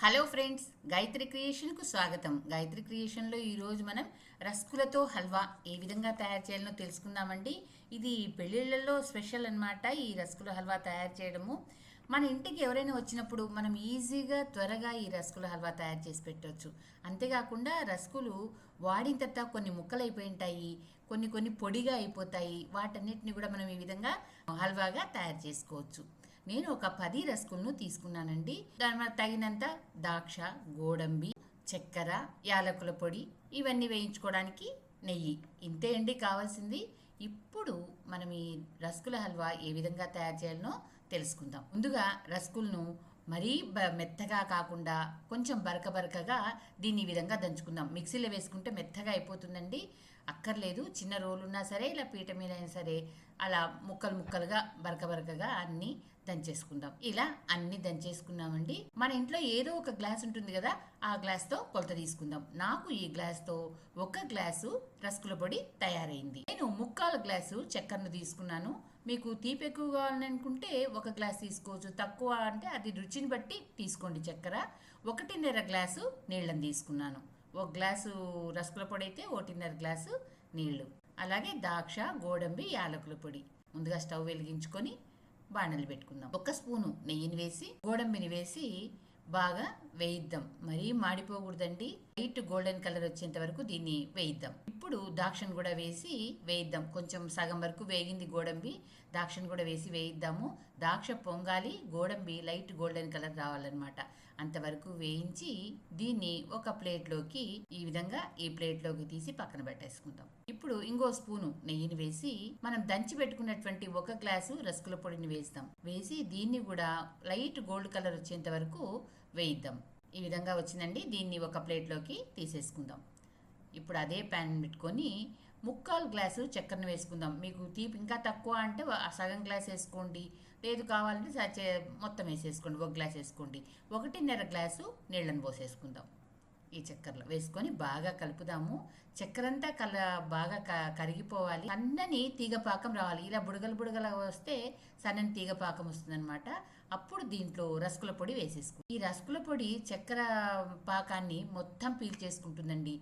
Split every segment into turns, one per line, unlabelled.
Hello friends, Gayatri క్రియేషన్కు స్వాగతం. గాయత్రి క్రియేషన్లో ఈరోజు మనం రస్కులతో హల్వా ఏ విధంగా తయారు చేయాలో తెలుసుకుందామండి. ఇది పెళ్ళిళ్ళల్లో స్పెషల్ అన్నమాట. ఈ రస్కుల హల్వా తయారు చేయడము మన ఇంటికి ఎవరైనా వచ్చినప్పుడు మనం ఈజీగా త్వరగా ఈ రస్కుల హల్వా తయారు చేసి పెట్టవచ్చు. అంతేకాకుండా రస్కులు వాడిన తర్వాత కొన్ని ముక్కలు అయిపోయి ఉంటాయి, కొన్ని పొడిగా అయిపోతాయి. వాటన్నిటిని కూడా మనం ఈ విధంగా హల్వాగా తయారు చేసుకోవచ్చు. నేను ఒక 10 రస్కులను తీసుకున్నానండి. దాని తగినంత ద్రాక్ష, గోడంబి, చక్కెర, యాలకుల పొడి, ఇవన్నీ వేయించుకోవడానికి నెయ్యి. ఇంతే అండి కావాల్సింది. ఇప్పుడు మనం ఈ రస్కుల హల్వా ఏ విధంగా తయారు చేయాలనో తెలుసుకుందాం. ముందుగా రస్కులను మరీ మెత్తగా కాకుండా కొంచెం బరకగా దీన్ని ఈ విధంగా దంచుకుందాం. మిక్సీలో వేసుకుంటే మెత్తగా అయిపోతుందండి, అక్కర్లేదు. చిన్న రోలు ఉన్నా సరే, ఇలా పీట మీద అయినా సరే అలా ముక్కలుగా బరకగా అన్నీ దంచేసుకుందాం. ఇలా అన్ని దంచేసుకున్నామండి. మన ఇంట్లో ఏదో ఒక గ్లాస్ ఉంటుంది కదా, ఆ గ్లాస్తో కొలత తీసుకుందాం. నాకు ఈ గ్లాస్తో 1 గ్లాసు రస్కుల పొడి తయారైంది. నేను 3/4 గ్లాసు చక్కెరను తీసుకున్నాను. మీకు తీపి ఎక్కువ కావాలనుకుంటే 1 గ్లాస్ తీసుకోవచ్చు, తక్కువ అంటే అది రుచిని బట్టి తీసుకోండి. చక్కెర 1.5 గ్లాసు నీళ్ళని తీసుకున్నాను. 1 గ్లాసు రస్కుల పొడి అయితే 1.5 గ్లాసు నీళ్లు. అలాగే ద్రాక్ష, గోడంబి, యాలకుల పొడి. ముందుగా స్టవ్ వెలిగించుకొని బాణలు పెట్టుకుందాం. 1 స్పూను నెయ్యిని వేసి గోడంబిని వేసి బాగా వేయిద్దాం. మరీ మాడిపోకూడదండి. లైట్ గోల్డెన్ కలర్ వచ్చేంత వరకు దీన్ని వేయిద్దాం. ఇప్పుడు ద్రాక్షను కూడా వేసి వేయిద్దాం. కొంచెం సగం వరకు వేగింది గోడంబి, ద్రాక్షను కూడా వేసి వేయిద్దాము. ద్రాక్ష పొంగాలి, గోడంబి లైట్ గోల్డెన్ కలర్ రావాలన్నమాట. అంతవరకు వేయించి దీన్ని ఒక ప్లేట్లోకి ఈ విధంగా ఈ ప్లేట్లోకి తీసి పక్కన పెట్టేసుకుందాం. ఇప్పుడు ఇంకో స్పూను నెయ్యిని వేసి మనం దంచి పెట్టుకున్నటువంటి 1 గ్లాసు రస్కుల పొడిని వేస్తాం. వేసి దీన్ని కూడా లైట్ గోల్డ్ కలర్ వచ్చేంత వరకు వేయిద్దాం. ఈ విధంగా వచ్చిందండి. దీన్ని ఒక ప్లేట్లోకి తీసేసుకుందాం. ఇప్పుడు అదే ప్యాన్ పెట్టుకొని 3/4 గ్లాసు చక్కెరను వేసుకుందాం. మీకు తీపి ఇంకా తక్కువ అంటే సగం గ్లాస్ వేసుకోండి, లేదు కావాలంటే మొత్తం వేసేసుకోండి. 1 గ్లాస్ వేసుకోండి. 1.5 గ్లాసు నీళ్ళని పోసేసుకుందాం. ఈ చక్కెరలో వేసుకొని బాగా కలుపుదాము. చక్కెర అంతా బాగా కరిగిపోవాలి. సన్నని తీగపాకం రావాలి. ఇలా బుడగలు వస్తే సన్నని తీగపాకం వస్తుందన్నమాట. అప్పుడు దీంట్లో రస్కుల పొడి వేసేసుకో. ఈ రస్కుల పొడి చక్కెర పాకాన్ని మొత్తం పీల్చేసుకుంటుందండి.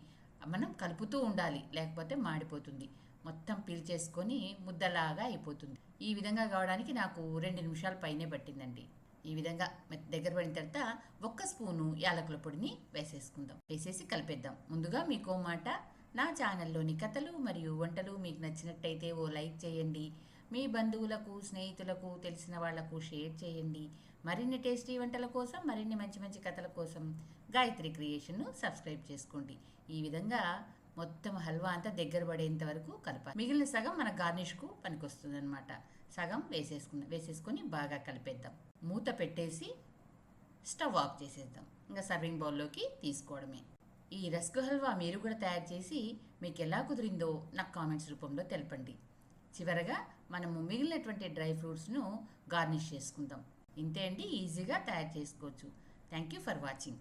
మనం కలుపుతూ ఉండాలి, లేకపోతే మాడిపోతుంది. మొత్తం పీల్చేసుకొని ముద్దలాగా అయిపోతుంది. ఈ విధంగా కావడానికి నాకు 2 నిమిషాల పైనే పట్టిందండి. ఈ విధంగా దగ్గర పడిన తర్వాత 1 స్పూను యాలకుల పొడిని వేసేసుకుందాం. వేసేసి కలిపేద్దాం. ముందుగా మీకు మాట, నా ఛానల్లోని కథలు మరియు వంటలు మీకు నచ్చినట్టయితే ఓ లైక్ చేయండి. మీ బంధువులకు, స్నేహితులకు, తెలిసిన వాళ్లకు షేర్ చేయండి. మరిన్ని టేస్టీ వంటల కోసం, మరిన్ని మంచి కథల కోసం గాయత్రి క్రియేషన్ను సబ్స్క్రైబ్ చేసుకోండి. ఈ విధంగా మొత్తం హల్వా అంతా దగ్గర పడేంత వరకు కలపాలి. మిగిలిన సగం మన గార్నిష్కు పనికొస్తుంది అనమాట. సగం వేసేసుకొని బాగా కలిపేద్దాం. మూత పెట్టేసి స్టవ్ ఆఫ్ చేసేద్దాం. ఇంకా సర్వింగ్ బౌల్లోకి తీసుకోవడమే. ఈ రస్కు హల్వా మీరు కూడా తయారు చేసి మీకు ఎలా కుదిరిందో నాకు కామెంట్స్ రూపంలో తెలపండి. చివరగా మనము మిగిలినటువంటి డ్రై ఫ్రూట్స్ను గార్నిష్ చేసుకుందాం. ఇంతే అండి, ఈజీగా తయారు చేసుకోవచ్చు. Thank you for watching.